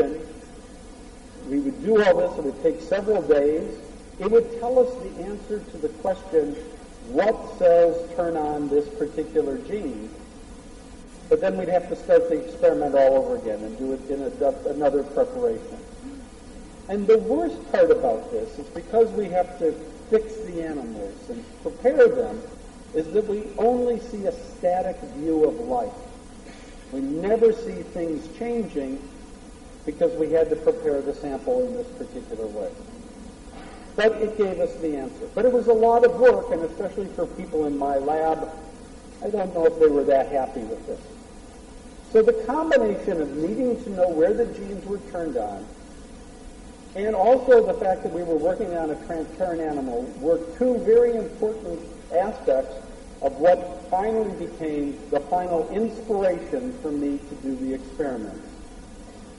addition, we would do all this. It would take several days. It would tell us the answer to the question, what cells turn on this particular gene? But then we'd have to start the experiment all over again and do it in another preparation. And the worst part about this is because we have to fix the animals and prepare them, is that we only see a static view of life. We never see things changing because we had to prepare the sample in this particular way. But it gave us the answer. But it was a lot of work, and especially for people in my lab, I don't know if they were that happy with this. So the combination of needing to know where the genes were turned on, and also the fact that we were working on a transparent animal, were two very important aspects of what finally became the final inspiration for me to do the experiments.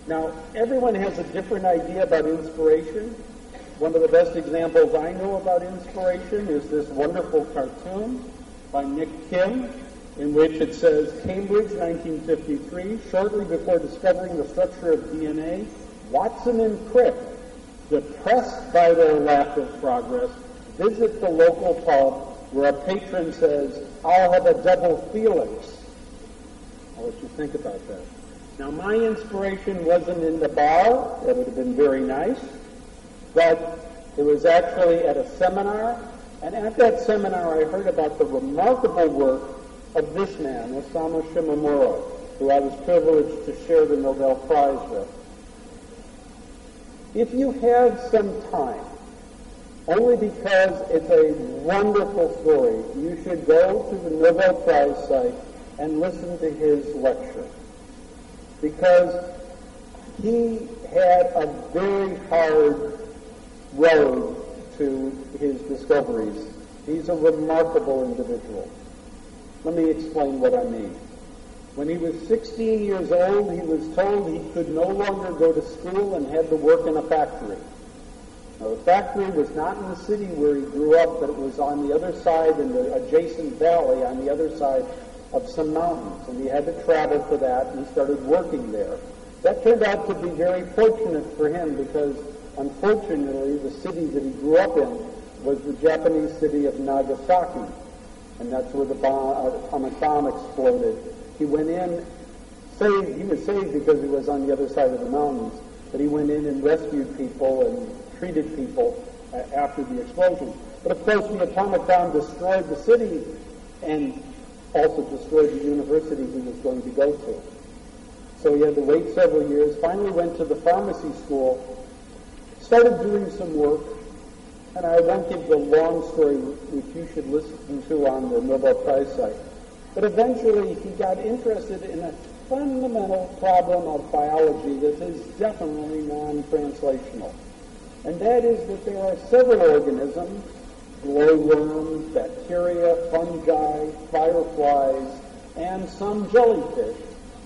Now, everyone has a different idea about inspiration. One of the best examples I know about inspiration is this wonderful cartoon by Nick Kim, in which it says, Cambridge, 1953, shortly before discovering the structure of DNA, Watson and Crick, depressed by their lack of progress, visit the local pub where a patron says, I'll have a double Felix. I'll let you think about that. Now, my inspiration wasn't in the bar. That would have been very nice. But it was actually at a seminar. And at that seminar, I heard about the remarkable work of this man, Osamu Shimomura, who I was privileged to share the Nobel Prize with. If you have some time, only because it's a wonderful story, you should go to the Nobel Prize site and listen to his lecture. Because he had a very hard road to his discoveries. He's a remarkable individual. Let me explain what I mean. When he was 16 years old, he was told he could no longer go to school and had to work in a factory. Now, the factory was not in the city where he grew up, but it was on the other side in the adjacent valley on the other side of some mountains, and he had to travel for that, and he started working there. That turned out to be very fortunate for him because, unfortunately, the city that he grew up in was the Japanese city of Nagasaki, and that's where the atomic bomb exploded. He went in, he was saved because he was on the other side of the mountains, but he went in and rescued people and treated people after the explosion. But of course, the atomic bomb destroyed the city and also destroyed the university he was going to go to. So he had to wait several years, finally went to the pharmacy school, started doing some work, and I won't give the long story which you should listen to on the Nobel Prize site. But eventually he got interested in a fundamental problem of biology that is definitely non-translational. And that is that there are several organisms, glowworms, bacteria, fungi, fireflies, and some jellyfish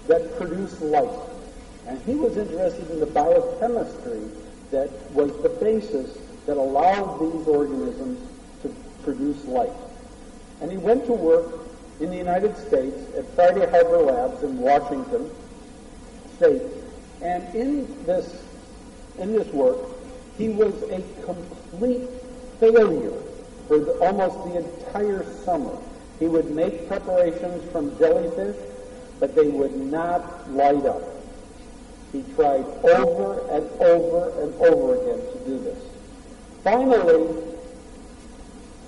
that produce light. And he was interested in the biochemistry that was the basis that allowed these organisms to produce light. And he went to work in the United States at Friday Harbor Labs in Washington State. And in this work, he was a complete failure for almost the entire summer. He would make preparations from jellyfish, but they would not light up. He tried over and over and over again to do this. Finally,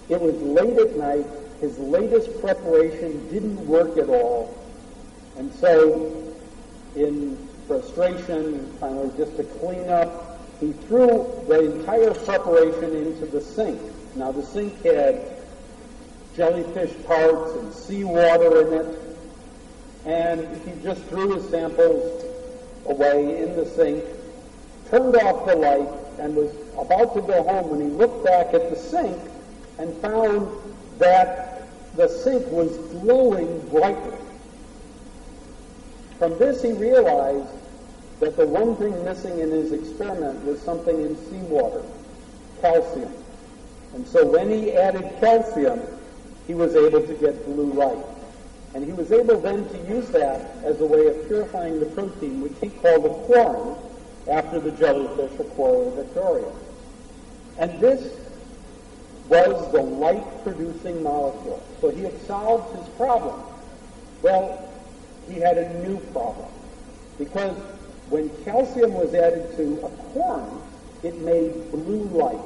it was late at night. His latest preparation didn't work at all. And so, in frustration, finally just to clean up, he threw the entire preparation into the sink. Now, the sink had jellyfish parts and seawater in it, and he just threw his samples away in the sink, turned off the light, and was about to go home when he looked back at the sink and found that the sink was glowing brightly. From this, he realized that the one thing missing in his experiment was something in seawater, calcium. And so when he added calcium, he was able to get blue light. And he was able then to use that as a way of purifying the protein, which he called a quorin, after the jellyfish Aquaria Victoria. And this was the light-producing molecule. So he had solved his problem. Well, he had a new problem, because when calcium was added to a corn, it made blue light.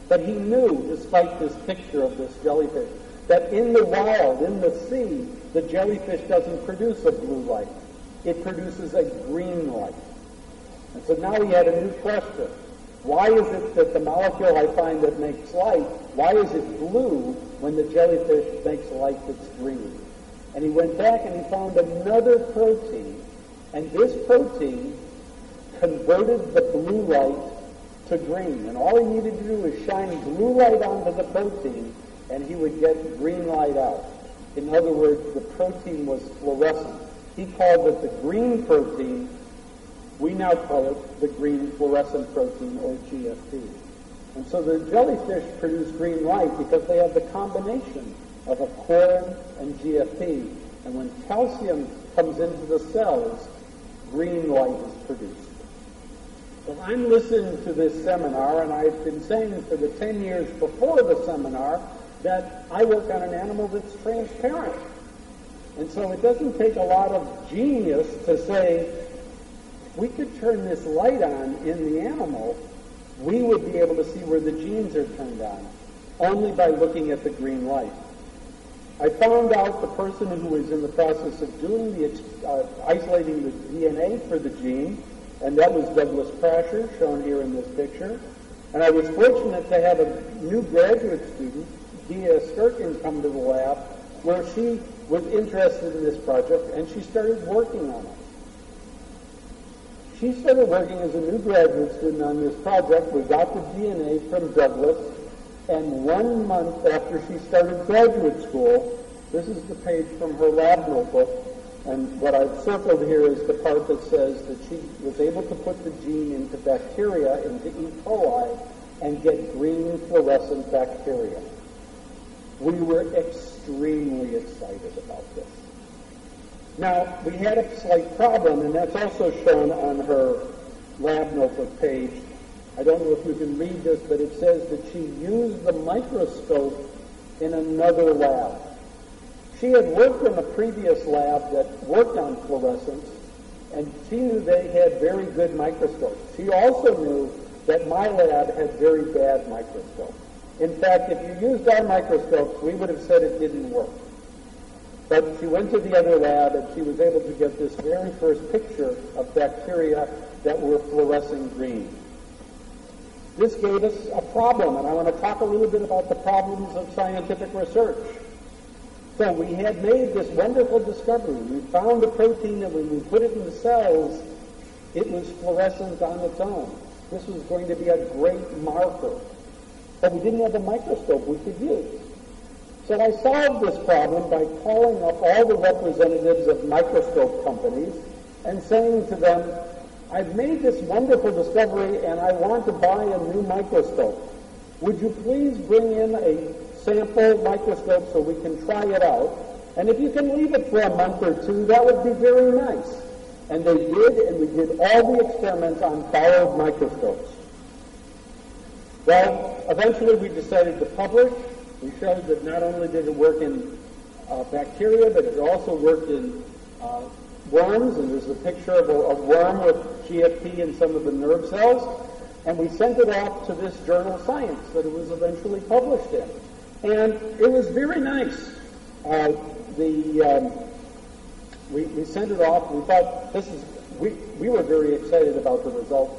But he knew, despite this picture of this jellyfish, that in the wild, in the sea, the jellyfish doesn't produce a blue light. It produces a green light. And so now he had a new question. Why is it that the molecule I find that makes light, why is it blue when the jellyfish makes light that's green? And he went back and he found another protein, and this protein converted the blue light to green. And all he needed to do was shine blue light onto the protein, and he would get green light out. In other words, the protein was fluorescent. He called it the green protein. We now call it the green fluorescent protein, or GFP. And so the jellyfish produce green light because they have the combination of aquarin and GFP. And when calcium comes into the cells, green light is produced. Well, I'm listening to this seminar, and I've been saying for the 10 years before the seminar that I work on an animal that's transparent. And so it doesn't take a lot of genius to say, if we could turn this light on in the animal, we would be able to see where the genes are turned on, only by looking at the green light. I found out the person who was in the process of doing the isolating the DNA for the gene, and that was Douglas Crasher, shown here in this picture. And I was fortunate to have a new graduate student, Dia Skirkin, come to the lab, where she was interested in this project, and she started working on it. She started working as a new graduate student on this project. We got the DNA from Douglas, and 1 month after she started graduate school, this is the page from her lab notebook, and what I've circled here is the part that says that she was able to put the gene into bacteria, into E. coli, and get green fluorescent bacteria. We were extremely excited about this. Now, we had a slight problem, and that's also shown on her lab notebook page. I don't know if you can read this, but it says that she used the microscope in another lab. She had worked in a previous lab that worked on fluorescence, and she knew they had very good microscopes. She also knew that my lab had very bad microscopes. In fact, if you used our microscopes, we would have said it didn't work. But she went to the other lab, and she was able to get this very first picture of bacteria that were fluorescing green. This gave us a problem, and I want to talk a little bit about the problems of scientific research. So we had made this wonderful discovery. We found a protein that when we put it in the cells, it was fluorescent on its own. This was going to be a great marker. But we didn't have a microscope we could use. So I solved this problem by calling up all the representatives of microscope companies and saying to them, I've made this wonderful discovery and I want to buy a new microscope. Would you please bring in a sample microscope so we can try it out? And if you can leave it for a month or two, that would be very nice. And they did, and we did all the experiments on borrowed microscopes. Well, eventually we decided to publish. We showed that not only did it work in bacteria, but it also worked in worms, and there's a picture of a worm with GFP in some of the nerve cells, and we sent it off to this journal Science that it was eventually published in. And it was very nice. We sent it off. We thought we were very excited about the results.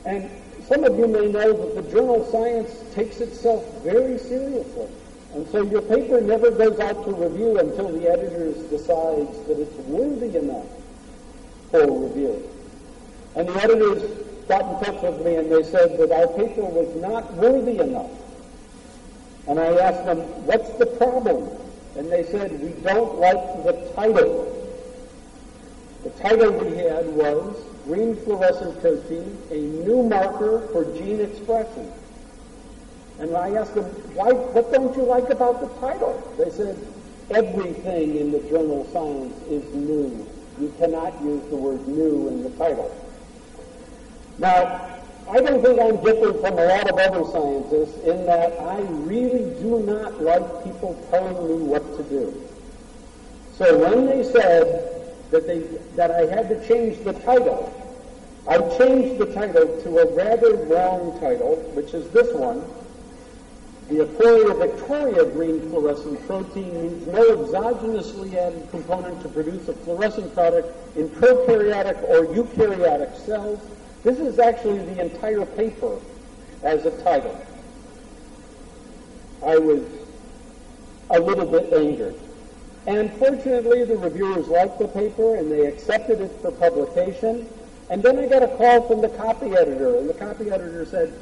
And some of you may know that the journal Science takes itself very seriously. And so your paper never goes out to review until the editors decides that it's worthy enough for review. And the editors got in touch with me and they said that our paper was not worthy enough. And I asked them, what's the problem? And they said, we don't like the title. The title we had was Green Fluorescent Protein, a New Marker for Gene Expression. And I asked them, what don't you like about the title? They said, everything in the journal Science is new. You cannot use the word new in the title. Now, I don't think I'm different from a lot of other scientists in that I really do not like people telling me what to do. So when they said that I had to change the title, I changed the title to a rather long title, which is this one. The Aporia victoria green fluorescent protein needs no exogenously added component to produce a fluorescent product in prokaryotic or eukaryotic cells. This is actually the entire paper as a title. I was a little bit angered. And fortunately, the reviewers liked the paper and they accepted it for publication. And then I got a call from the copy editor, and the copy editor said,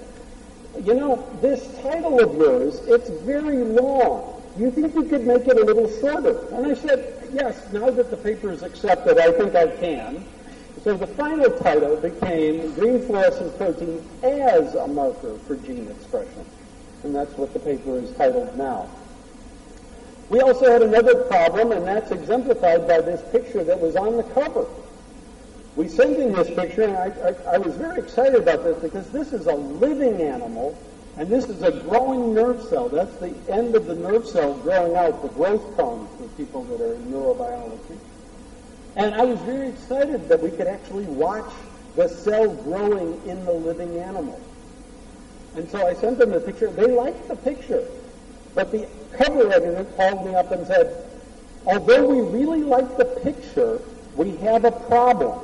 you know, this title of yours, it's very long. Do you think you could make it a little shorter? And I said, yes, now that the paper is accepted, I think I can. So the final title became Green Fluorescent Protein as a Marker for Gene Expression. And that's what the paper is titled now. We also had another problem, and that's exemplified by this picture that was on the cover. We sent in this picture, and I was very excited about this because this is a living animal, and this is a growing nerve cell. That's the end of the nerve cell growing out, the growth cone for people that are in neurobiology. And I was very excited that we could actually watch the cell growing in the living animal. And so I sent them the picture. They liked the picture, but the cover editor called me up and said, although we really like the picture, we have a problem.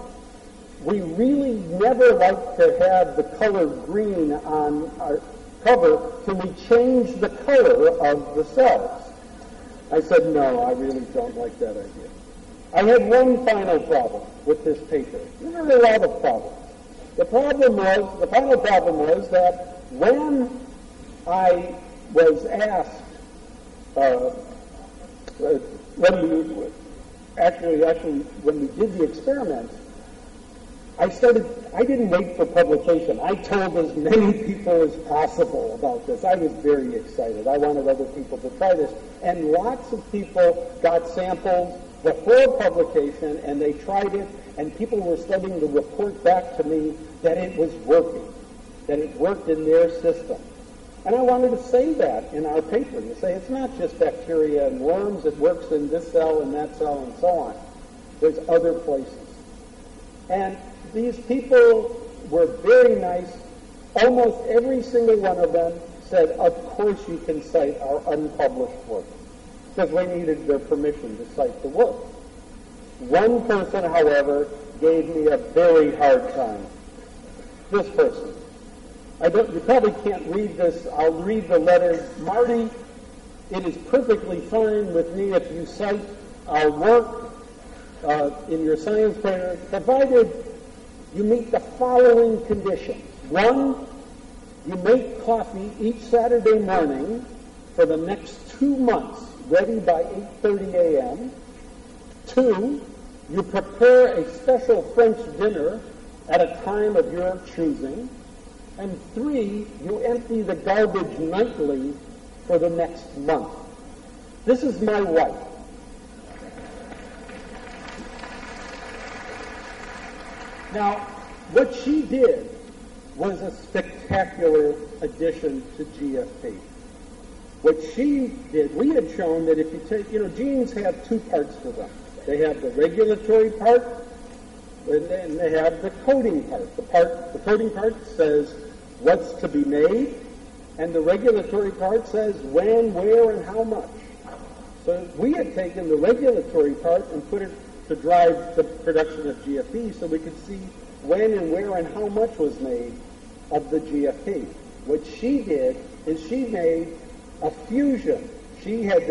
We really never like to have the color green on our cover. Can we change the color of the cells? I said, no, I really don't like that idea. I had one final problem with this paper. There were a lot of problems. The final problem was that when I was asked, when we did the experiment, I didn't wait for publication. I told as many people as possible about this. I was very excited. I wanted other people to try this. And lots of people got samples before publication, and they tried it, and people were starting to report back to me that it was working, that it worked in their system. And I wanted to say that in our paper, to say it's not just bacteria and worms, it works in this cell and that cell and so on. There's other places. And these people were very nice. Almost every single one of them said, of course you can cite our unpublished work, because we needed their permission to cite the work. One person, however, gave me a very hard time. This person. You probably can't read this. I'll read the letter. Marty, it is perfectly fine with me if you cite our work in your science paper, provided you meet the following conditions. 1, you make coffee each Saturday morning for the next 2 months, ready by 8:30 a.m. 2, you prepare a special French dinner at a time of your choosing. And 3, you empty the garbage nightly for the next month. This is my wife. Now, what she did was a spectacular addition to GFP. What she did, we had shown that if you take, genes have 2 parts to them. They have the regulatory part, and then they have the coding part. The coding part says what's to be made, and the regulatory part says when, where, and how much. So we had taken the regulatory part and put it to drive the production of GFP so we could see when and where and how much was made of the GFP. What she did is she made a fusion. She had